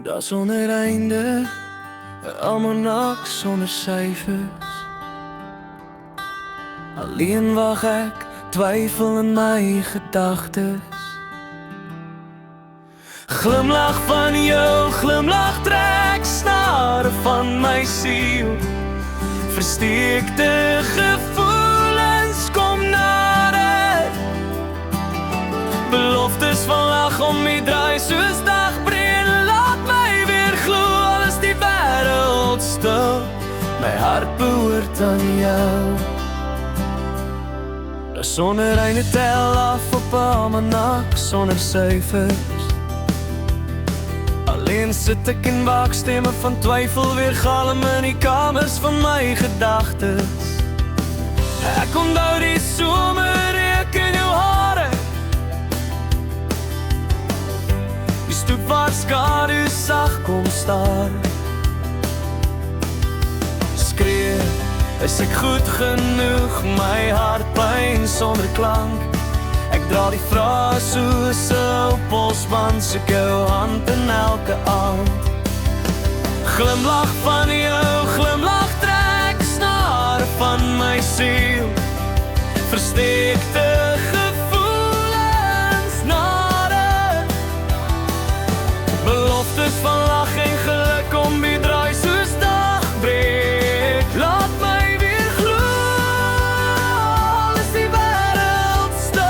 Dat zonder einde, een almanak zonder cijfers. Alleen wacht ek, twyfel in my gedagtes. Glimlach van jou, glimlach trek snare van my siel. Versteekte gevoelens kom nader. Beloftes van lag om my draai soos dagbreek. Laat my weer glo, al is die wêreld stil. My hart behoort aan jou. De sonnereine tel af op 'n almanak sonder syfers. Alleen sit ek en wag, stemme van twyfel weer galm in die kamers van my gedagtes. Ek onthou die somerreuk in jou hare, die stoep waar skadu sag kom staar. Skree, is ek goed genoeg, my hart pyn sonder klank. Ek dra die vrae soos 'n polsband, soek jou hand in elke aand. Glimlach van jou, glimlach trek snare van my siel. Versteekte gevoelens nader. Beloftes van lag en geluk om die draai soos dagbreek. Laat my weer glo, al is die wêreld stil.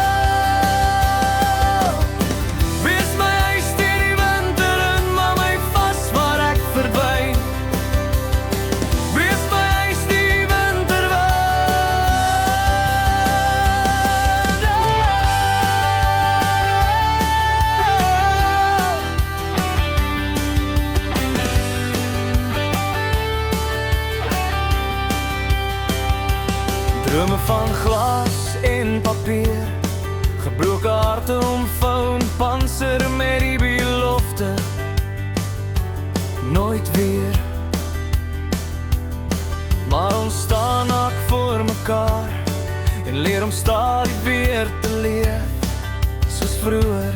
Wees my huis teen die winter en maak my vas waar ek verdwyn. Wees my huis die winterwind. Drome van glas en papier, gebroke harte omvou en panser met die belofte nooit weer. Maar ons staan ak voor mekaar en leer om stadig weer te leef soos vroeër.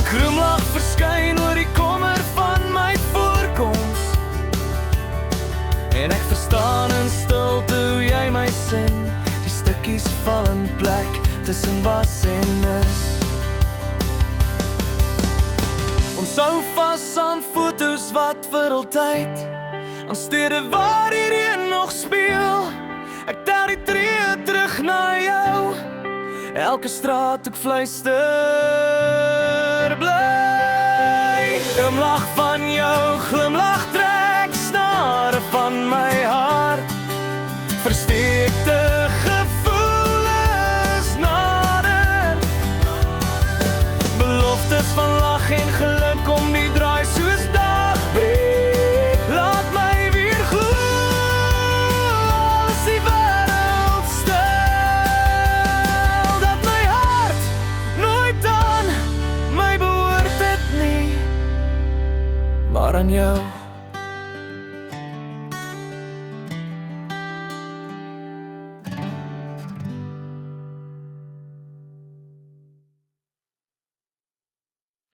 Glimlach verskyn oor die kommer van my voorkoms, en ek verstaan in stilte hoe jy my sin. Die stukkies val in plek tussen was en is. Ons hou vas aan foto's wat vir altyd, aan stede waar die reën nog speel. Ek tel die tree terug na jou, elke straat ek fluister bly. Glimlach van jou, glimlach trek snare van my hart. Versteekte gevoelens nader. Beloftes van lag en geluk om die draai soos dagbreek. Laat my weer glo, al is die wêreld stil. Dat my hart nooit aan my behoort het nie, maar aan jou.